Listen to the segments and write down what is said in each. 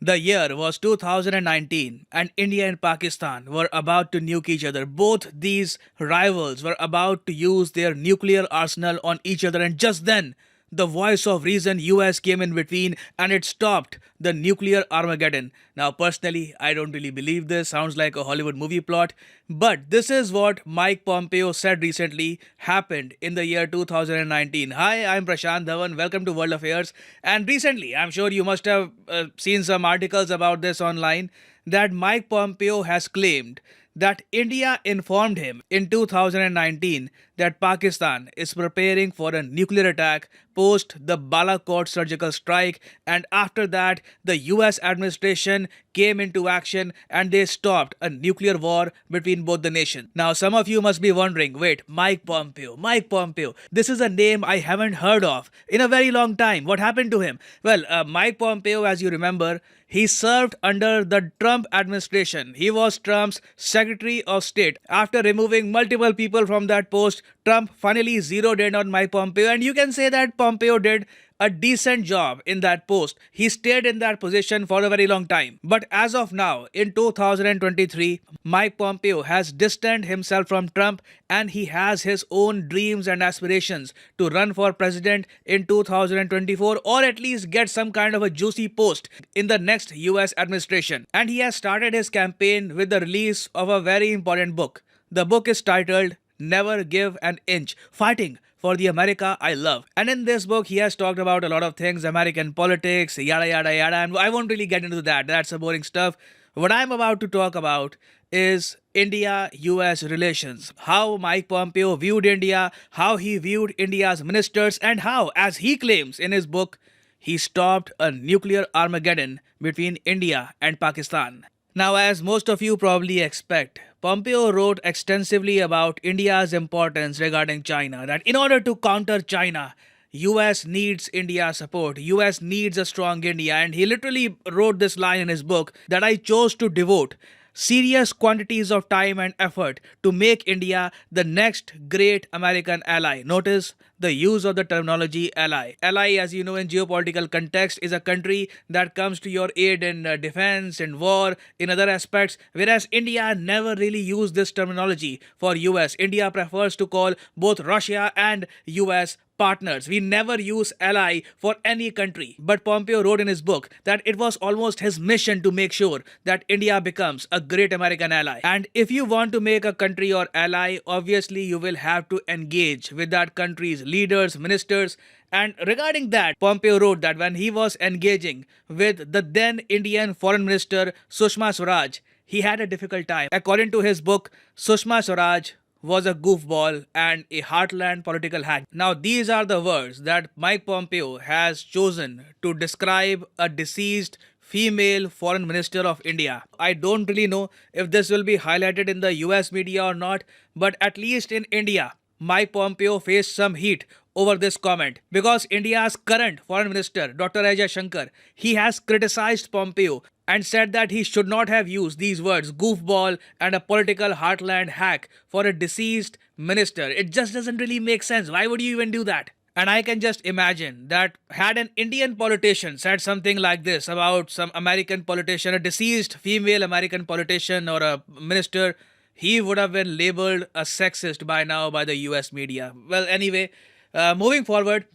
The year was 2019, and India and Pakistan were about to nuke each other. Both these rivals were about to use their nuclear arsenal on each other, and just then, the voice of reason US came in between and it stopped the nuclear Armageddon. Now, personally, I don't really believe this. Sounds like a Hollywood movie plot. But this is what Mike Pompeo said recently happened in the year 2019. Hi, I'm Prashant Dhawan. Welcome to World Affairs. And recently, I'm sure you must have seen some articles about this online, that Mike Pompeo has claimed that India informed him in 2019 that Pakistan is preparing for a nuclear attack post the Balakot surgical strike, and after that, the US administration came into action and they stopped a nuclear war between both the nations. Now, some of you must be wondering, wait, Mike Pompeo, this is a name I haven't heard of in a very long time. What happened to him? Well, Mike Pompeo, as you remember, he served under the Trump administration. He was Trump's Secretary of State. After removing multiple people from that post, Trump finally zeroed in on Mike Pompeo, and you can say that Pompeo did a decent job in that post. He stayed in that position for a very long time. But as of now, in 2023, Mike Pompeo has distanced himself from Trump and he has his own dreams and aspirations to run for president in 2024, or at least get some kind of a juicy post in the next US administration. And he has started his campaign with the release of a very important book. The book is titled Never Give an Inch, Fighting for the America I Love. And in this book, he has talked about a lot of things, American politics, yada yada yada, and I won't really get into that. That's the boring stuff. What I'm about to talk about is India-US relations, how Mike Pompeo viewed India, how he viewed India's ministers, and how, as he claims in his book, he stopped a nuclear Armageddon between India and Pakistan. Now, as most of you probably expect, Pompeo wrote extensively about India's importance regarding China, that in order to counter China, US needs India's support. US needs a strong India. And he literally wrote this line in his book that I chose to devote serious quantities of time and effort to make India the next great American ally. Notice the use of the terminology ally. Ally, as you know, in geopolitical context, is a country that comes to your aid in defense and war, in other aspects, whereas India never really used this terminology for US. India prefers to call both Russia and US partners. We never use ally for any country. But Pompeo wrote in his book that it was almost his mission to make sure that India becomes a great American ally. And if you want to make a country your ally, obviously you will have to engage with that country's leaders, ministers. And regarding that, Pompeo wrote that when he was engaging with the then Indian Foreign Minister Sushma Swaraj, he had a difficult time. According to his book, Sushma Swaraj was a goofball and a heartland political hack. Now, these are the words that Mike Pompeo has chosen to describe a deceased female foreign minister of India. I don't really know if this will be highlighted in the US media or not, but at least in India, Mike Pompeo faced some heat over this comment because India's current foreign minister, Dr. S. Jaishankar, he has criticized Pompeo and said that he should not have used these words, goofball and a political heartland hack, for a deceased minister. It just doesn't really make sense. Why would you even do that? And I can just imagine that had an Indian politician said something like this about some American politician, a deceased female American politician or a minister, he would have been labeled a sexist by now by the US media. Well, anyway, moving forward,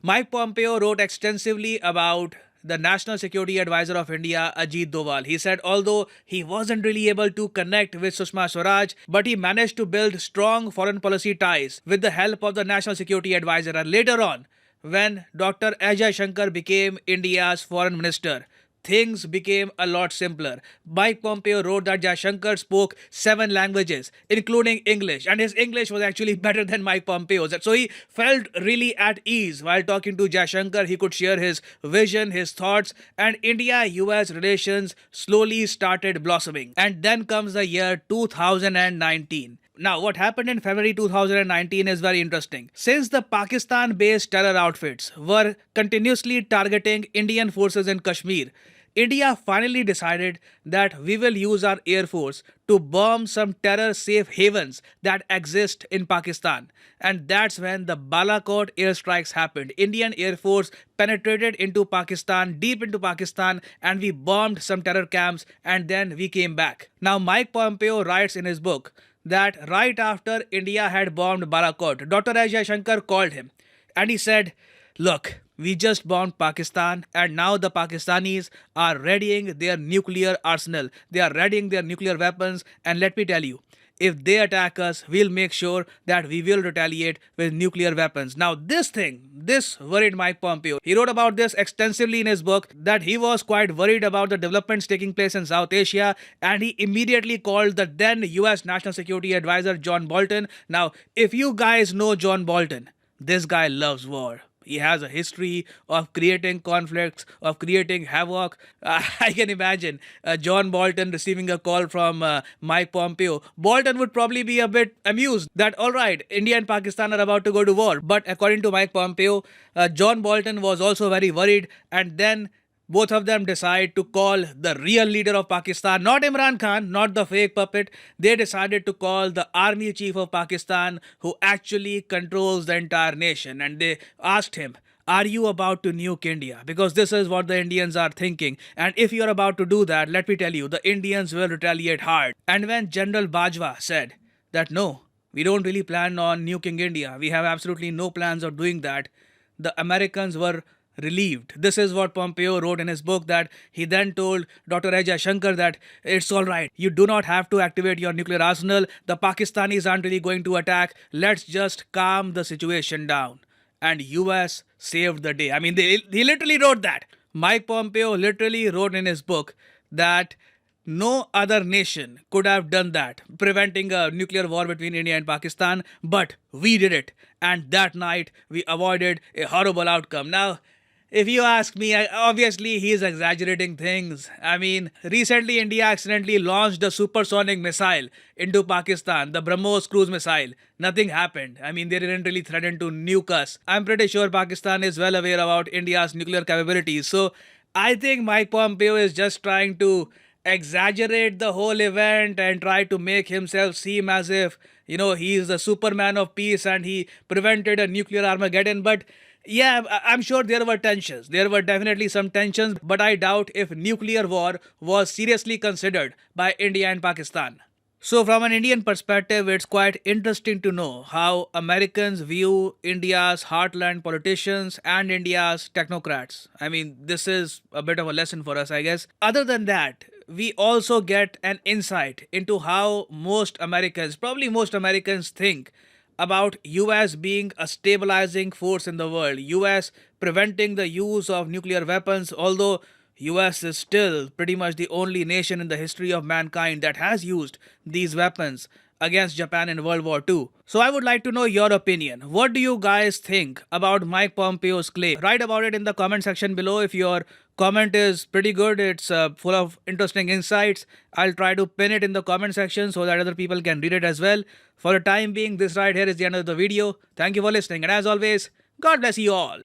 Mike Pompeo wrote extensively about the National Security Advisor of India, Ajit Doval. He said although he wasn't really able to connect with Sushma Swaraj, but he managed to build strong foreign policy ties with the help of the National Security Advisor. And later on, when Dr. S. Jaishankar became India's foreign minister, things became a lot simpler. Mike Pompeo wrote that Jaishankar spoke 7 languages, including English, and his English was actually better than Mike Pompeo's. So he felt really at ease while talking to Jaishankar. He could share his vision, his thoughts, and India-US relations slowly started blossoming. And then comes the year 2019. Now, what happened in February 2019 is very interesting. Since the Pakistan-based terror outfits were continuously targeting Indian forces in Kashmir, India finally decided that we will use our Air Force to bomb some terror safe havens that exist in Pakistan. And that's when the Balakot airstrikes happened. Indian Air Force penetrated into Pakistan, deep into Pakistan, and we bombed some terror camps and then we came back. Now, Mike Pompeo writes in his book that right after India had bombed Balakot, Dr. S. Jaishankar called him and he said, "Look, we just bombed Pakistan, and now the Pakistanis are readying their nuclear arsenal. They are readying their nuclear weapons, and let me tell you, if they attack us, we'll make sure that we will retaliate with nuclear weapons." Now, this worried Mike Pompeo. He wrote about this extensively in his book that he was quite worried about the developments taking place in South Asia, and he immediately called the then US National Security Advisor John Bolton. Now, if you guys know John Bolton, this guy loves war. He has a history of creating conflicts, of creating havoc. I can imagine John Bolton receiving a call from Mike Pompeo. Bolton would probably be a bit amused that, all right, India and Pakistan are about to go to war. But according to Mike Pompeo, John Bolton was also very worried. And then both of them decide to call the real leader of Pakistan, not Imran Khan, not the fake puppet. They decided to call the army chief of Pakistan, who actually controls the entire nation. And they asked him, "Are you about to nuke India? Because this is what the Indians are thinking. And if you're about to do that, let me tell you, the Indians will retaliate hard." And when General Bajwa said that, "No, we don't really plan on nuking India. We have absolutely no plans of doing that," the Americans were relieved. This is what Pompeo wrote in his book, that he then told Dr. S. Jaishankar that it's all right. You do not have to activate your nuclear arsenal. The Pakistanis aren't really going to attack. Let's just calm the situation down. And US saved the day. I mean, he literally wrote that. Mike Pompeo literally wrote in his book that no other nation could have done that, preventing a nuclear war between India and Pakistan, but we did it. And that night, we avoided a horrible outcome. Now, if you ask me, obviously he is exaggerating things. I mean, recently India accidentally launched a supersonic missile into Pakistan, the BrahMos cruise missile. Nothing happened. I mean, they didn't really threaten to nuke us. I'm pretty sure Pakistan is well aware about India's nuclear capabilities. So I think Mike Pompeo is just trying to exaggerate the whole event and try to make himself seem as if, he is the Superman of peace and he prevented a nuclear Armageddon. But yeah, I'm sure there were tensions. There were definitely some tensions, but I doubt if nuclear war was seriously considered by India and Pakistan. So, from an Indian perspective, it's quite interesting to know how Americans view India's heartland politicians and India's technocrats. I mean, this is a bit of a lesson for us, I guess. Other than that, we also get an insight into how probably most Americans think about US being a stabilizing force in the world, US preventing the use of nuclear weapons, although US is still pretty much the only nation in the history of mankind that has used these weapons against Japan in World War II. So I would like to know your opinion. What do you guys think about Mike Pompeo's claim? Write about it in the comment section below. If your comment is pretty good, it's full of interesting insights, I'll try to pin it in the comment section so that other people can read it as well. For the time being, this right here is the end of the video. Thank you for listening, and as always, God bless you all.